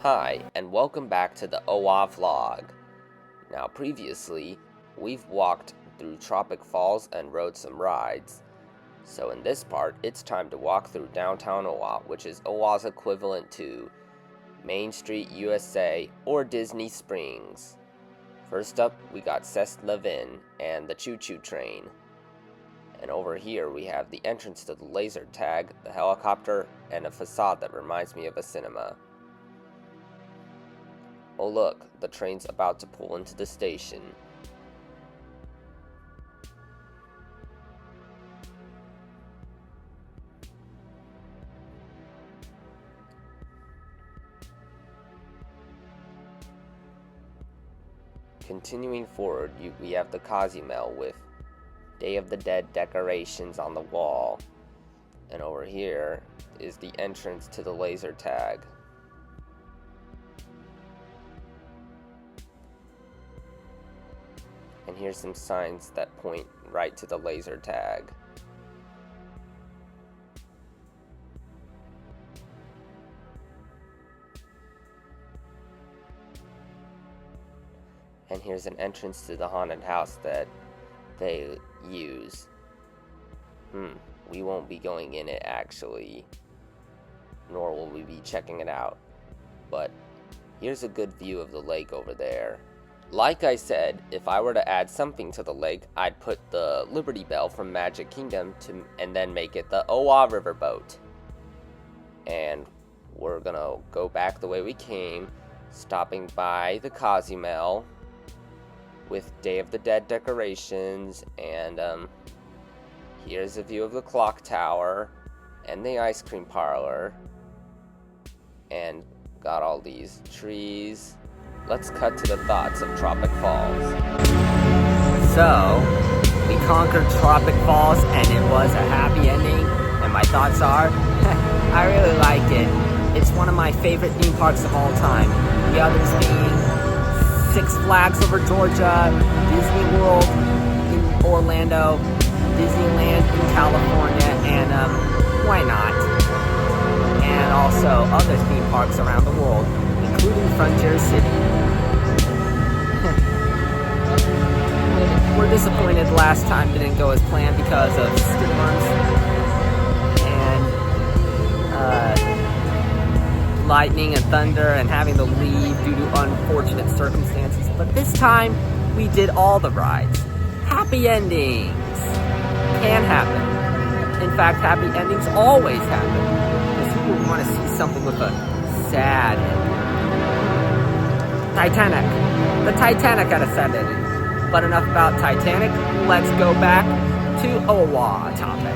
Hi, and welcome back to the OWA vlog. Now previously, we've walked through Tropic Falls and rode some rides. So in this part, it's time to walk through Downtown OWA, which is OWA's equivalent to Main Street, USA, or Disney Springs. First up, we got C'est-La-Vie and the choo-choo train. And over here, we have the entrance to the laser tag, the helicopter, and a facade that reminds me of a cinema. Oh look, the train's about to pull into the station. Continuing forward, we have the Cozumel with Day of the Dead decorations on the wall. And over here is the entrance to the laser tag. And here's some signs that point right to the laser tag. And here's an entrance to the haunted house that they use. We won't be going in it actually, nor will we be checking it out. But here's a good view of the lake over there. Like I said, if I were to add something to the lake, I'd put the Liberty Bell from Magic Kingdom and then make it the OWA riverboat. And we're gonna go back the way we came, stopping by the Cozumel with Day of the Dead decorations, and here's a view of the clock tower and the ice cream parlor, and got all these trees. Let's cut to the thoughts of Tropic Falls. So, we conquered Tropic Falls and it was a happy ending, and my thoughts are, I really like it. It's one of my favorite theme parks of all time. The others being Six Flags over Georgia, Disney World in Orlando, Disneyland in California, and why not? And also other theme parks around the world, including Frontier City. We're disappointed last time didn't go as planned because of storms and lightning and thunder and having to leave due to unfortunate circumstances. But this time, we did all the rides. Happy endings can happen. In fact, happy endings always happen. Because people want to see something with a sad ending. Titanic. The Titanic had a sad ending. But enough about Titanic. Let's go back to OWA topic.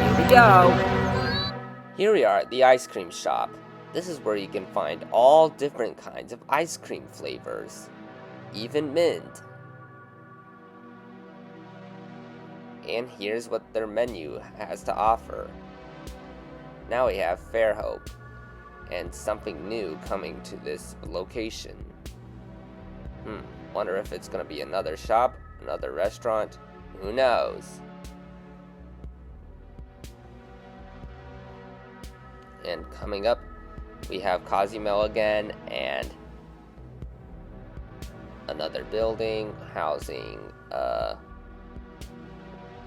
Here we go. Here we are at the ice cream shop. This is where you can find all different kinds of ice cream flavors, even mint. And here's what their menu has to offer. Now we have Fairhope, and something new coming to this location. Wonder if it's gonna be another shop, another restaurant, who knows? And coming up, we have Cozumel again, and another building housing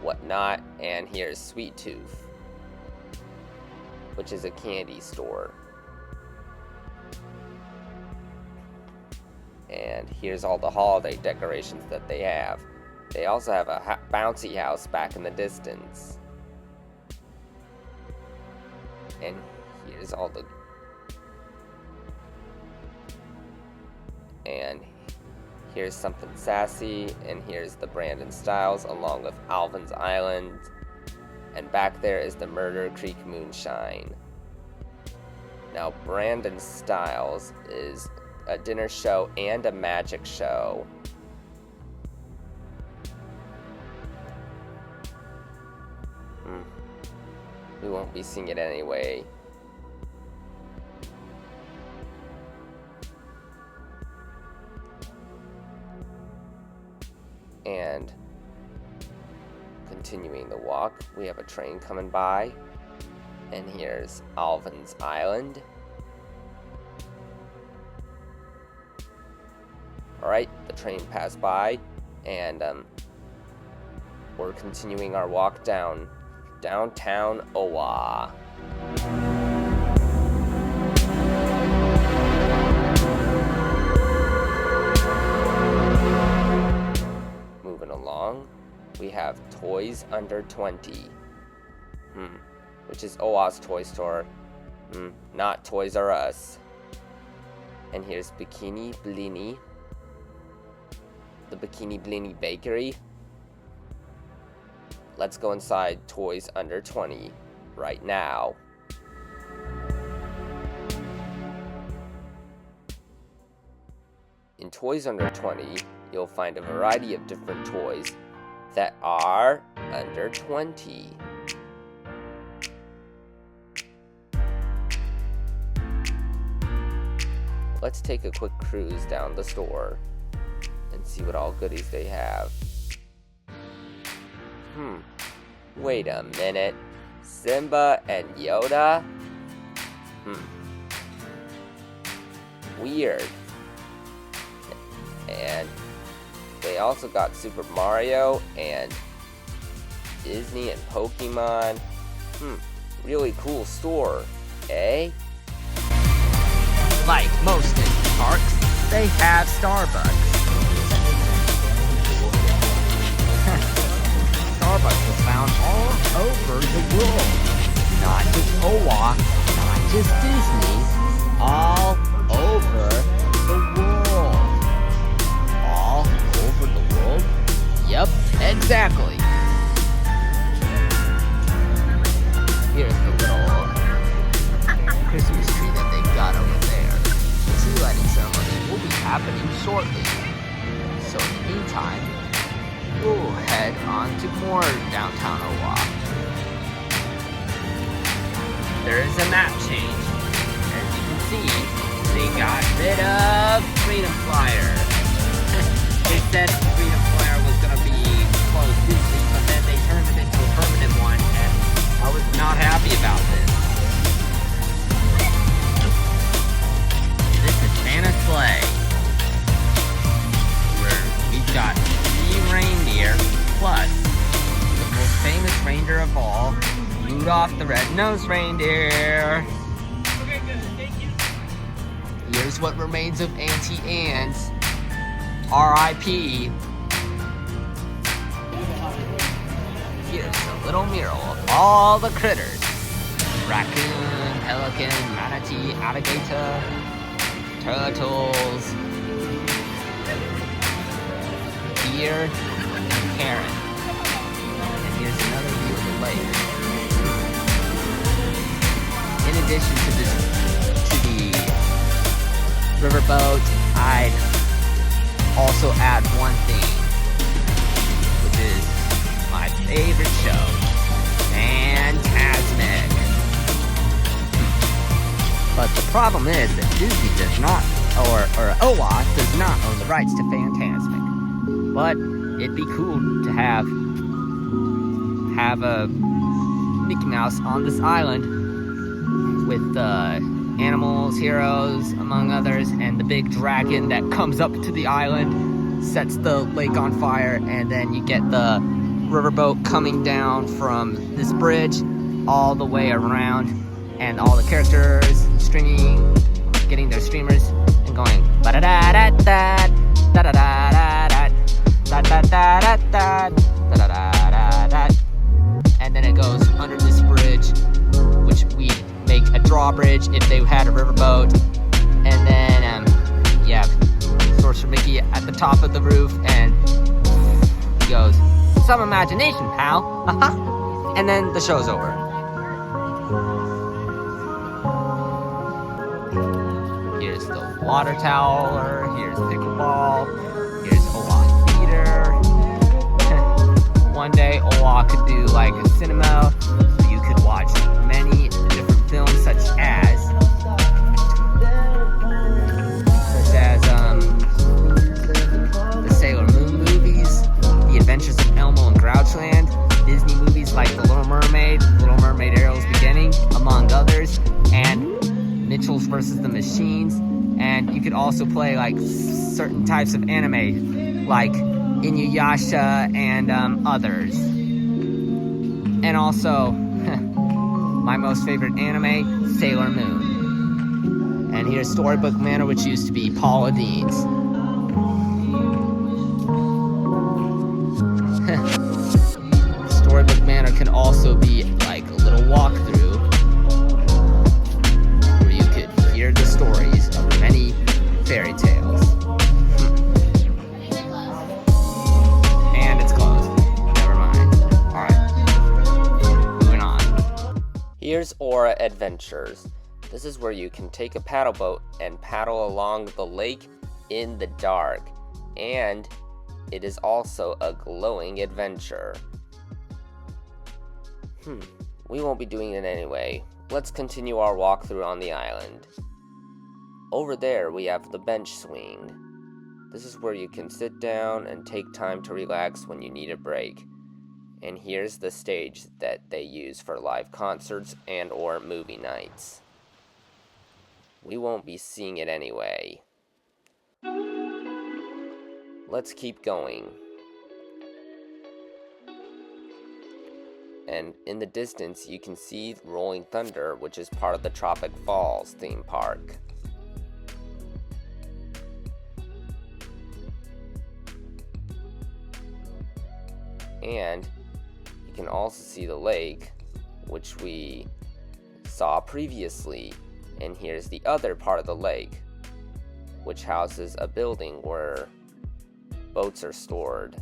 whatnot, and here's Sweet Tooth, which is a candy store. And here's all the holiday decorations that they have. They also have a bouncy house back in the distance. And here's all the... And here's something sassy, and here's the Brandon Styles along with Alvin's Island. And back there is the Murder Creek Moonshine. Now, Brandon Styles is a dinner show and a magic show. We won't be seeing it anyway. And continuing the walk, we have a train coming by, and here's Alvin's Island. Alright, the train passed by, and we're continuing our walk down Downtown OWA. Moving along, we have Toys Under 20. Which is OWA's toy store. Not Toys R Us. And here's Bikini Blini. The Bikini Blini Bakery. Let's go inside Toys Under 20 right now. In Toys Under 20, you'll find a variety of different toys that are under 20. Let's take a quick cruise down the store and see what all goodies they have. Wait a minute. Simba and Yoda? Weird. And they also got Super Mario and Disney and Pokemon. Really cool store, eh? Like most Disney parks, they have Starbucks. Starbucks is found all over the world. Not just OWA, not just Disney, all over the world. All over the world? Yep, exactly. Here's the little Christmas tree that they've got over there. The tree lighting ceremony will be happening shortly. So in the meantime, we'll head on to more Downtown OWA. There is a map change. As you can see, they got rid of Freedom Flyer. They said Freedom Flyer was going to be closed Disney, but then they turned it into a permanent one, and I was not happy about this. This is Santa's sleigh, where we've got 3 reindeer, plus the most famous reindeer of all, Rudolph the Red-Nosed Reindeer. Here's what remains of Auntie Anne's. R.I.P. Here's a little mural of all the critters. Raccoon, pelican, manatee, alligator, turtles, deer, and heron. And here's another view of the lake. In addition to the riverboat, I'd also add one thing, which is my favorite show, Fantasmic. But the problem is that Disney does not, or OWA does not own the rights to Fantasmic. But it'd be cool to have a Mickey Mouse on this island with animals, heroes, among others, and the big dragon that comes up to the island, sets the lake on fire, and then you get the riverboat coming down from this bridge all the way around, and all the characters streaming, getting their streamers, and going ba-da-da-da-da, da-da-da-da-da, da-da-da-da-da, da-da-da-da-da, and then it goes under this bridge, which we make a drawbridge if they had a riverboat, and then you have Sorcerer Mickey at the top of the roof, and he goes, "Some imagination, pal." And then the show's over. Here's the water tower, here's pickleball, here's OWA Theater. One day OWA could do like a cinema, so you could watch many different films such as the Sailor Moon movies, The Adventures of Elmo and Grouchland, Disney movies like The Little Mermaid, Little Mermaid Ariel's Beginning, among others, and Mitchell's vs. the Machines, And you could also play like certain types of anime, like Inuyasha and others. And also, my most favorite anime, Sailor Moon. And here's Storybook Manor, which used to be Paula Deen's. Storybook Manor can also be like a little walkthrough where you could hear the stories of many fairy tales. And it's closed. Never mind. Alright. Moving on. Here's Aura Adventures. This is where you can take a paddle boat and paddle along the lake in the dark. And it is also a glowing adventure. We won't be doing it anyway. Let's continue our walkthrough on the island. Over there we have the bench swing. This is where you can sit down and take time to relax when you need a break. And here's the stage that they use for live concerts and or movie nights. We won't be seeing it anyway. Let's keep going. And in the distance you can see Rolling Thunder, which is part of the Tropic Falls theme park. And you can also see the lake, which we saw previously. And here's the other part of the lake, which houses a building where boats are stored.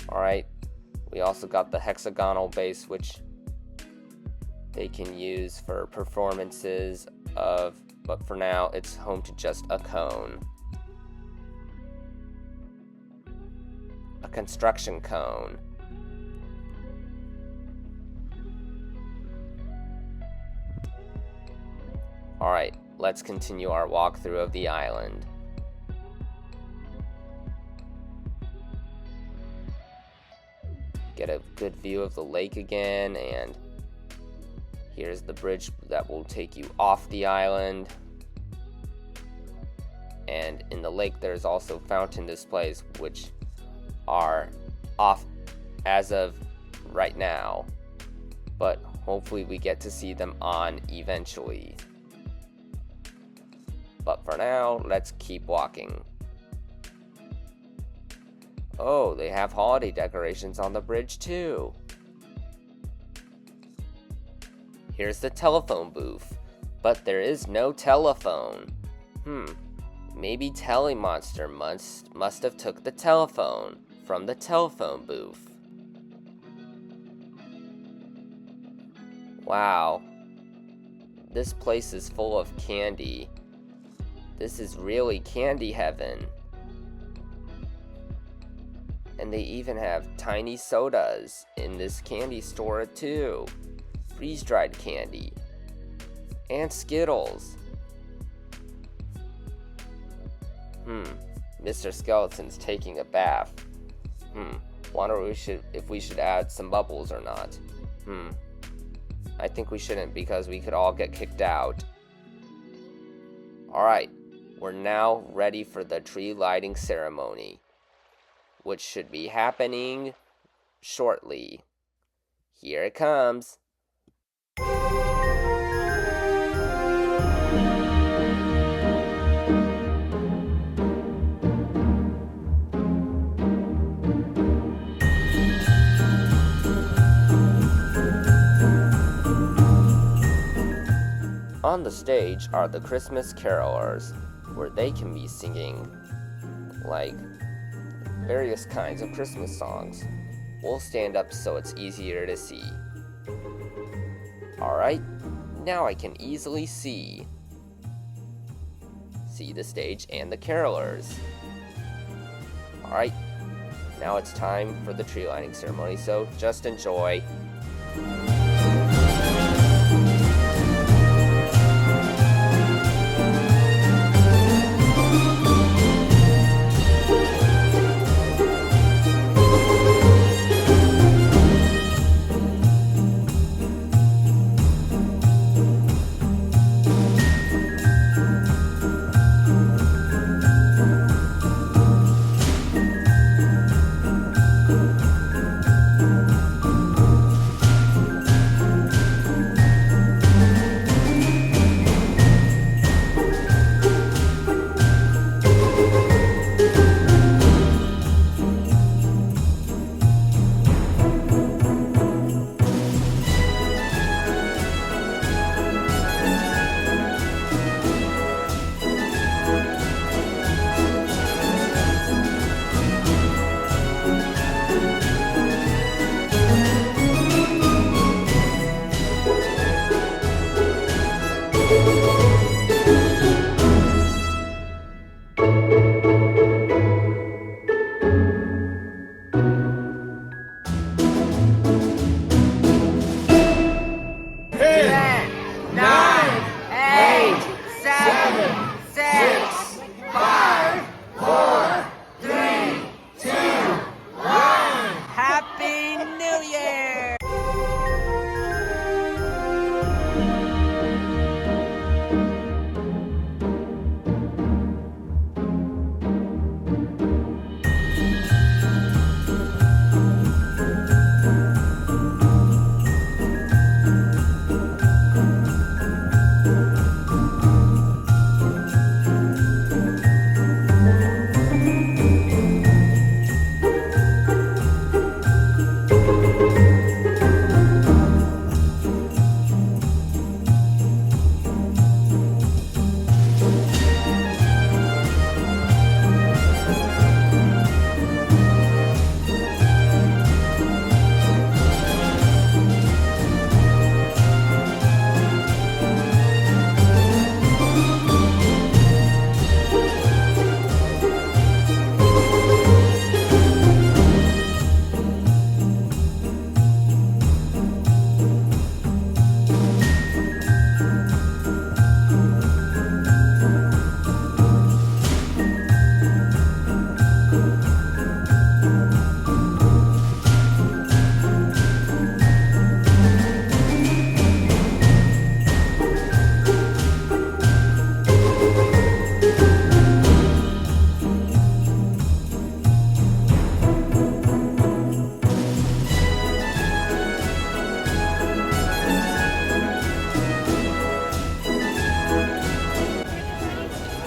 Alright, we also got the hexagonal base, which they can use for performances of, but for now it's home to just a cone. A construction cone. Alright, let's continue our walkthrough of the island. Get a good view of the lake again, and here's the bridge that will take you off the island. And in the lake there's also fountain displays, which are off as of right now, but hopefully we get to see them on eventually. But for now, let's keep walking. Oh, they have holiday decorations on the bridge too. Here's the telephone booth, but there is no telephone. Maybe Telemonster must have took the telephone from the telephone booth. Wow, this place is full of candy. This is really candy heaven. And they even have tiny sodas in this candy store too. Freeze-dried candy. And Skittles. Mr. Skeleton's taking a bath. Wonder if we should add some bubbles or not. I think we shouldn't, because we could all get kicked out. Alright, we're now ready for the tree lighting ceremony, which should be happening shortly. Here it comes. On the stage are the Christmas carolers, where they can be singing like various kinds of Christmas songs. We'll stand up so it's easier to see. Alright, now I can easily see the stage and the carolers. Alright, now it's time for the tree lighting ceremony, so just enjoy.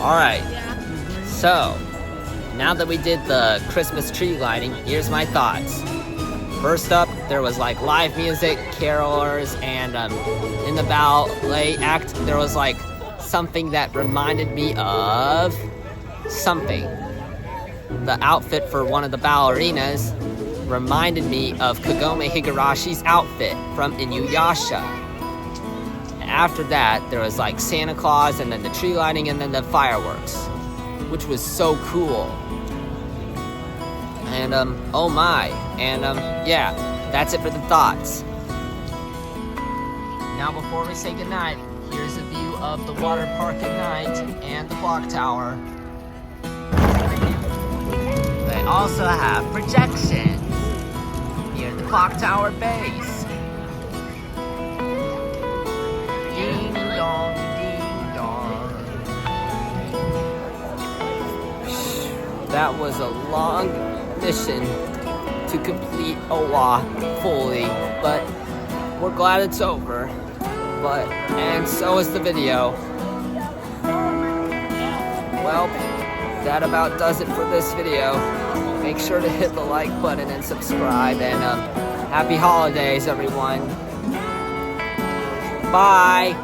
Alright, so now that we did the Christmas tree lighting, here's my thoughts. First up, there was like live music, carolers, and in the ballet act, there was like something that reminded me of something. The outfit for one of the ballerinas reminded me of Kagome Higarashi's outfit from Inuyasha. After that, there was like Santa Claus, and then the tree lighting, and then the fireworks, which was so cool. And oh my, and yeah, that's it for the thoughts. Now before we say goodnight, here's a view of the water park at night and the clock tower. They also have projections near the clock tower base. Ding dong, ding dong. That was a long mission to complete OWA fully, but we're glad it's over. And so is the video. Well, that about does it for this video. Make sure to hit the like button and subscribe, and happy holidays, everyone. Bye.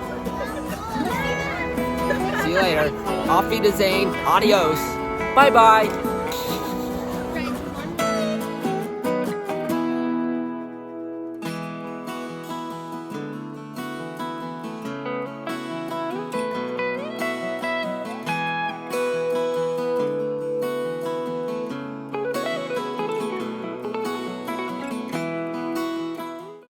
See you later. Auf Wiedersehen. Adios. Bye-bye.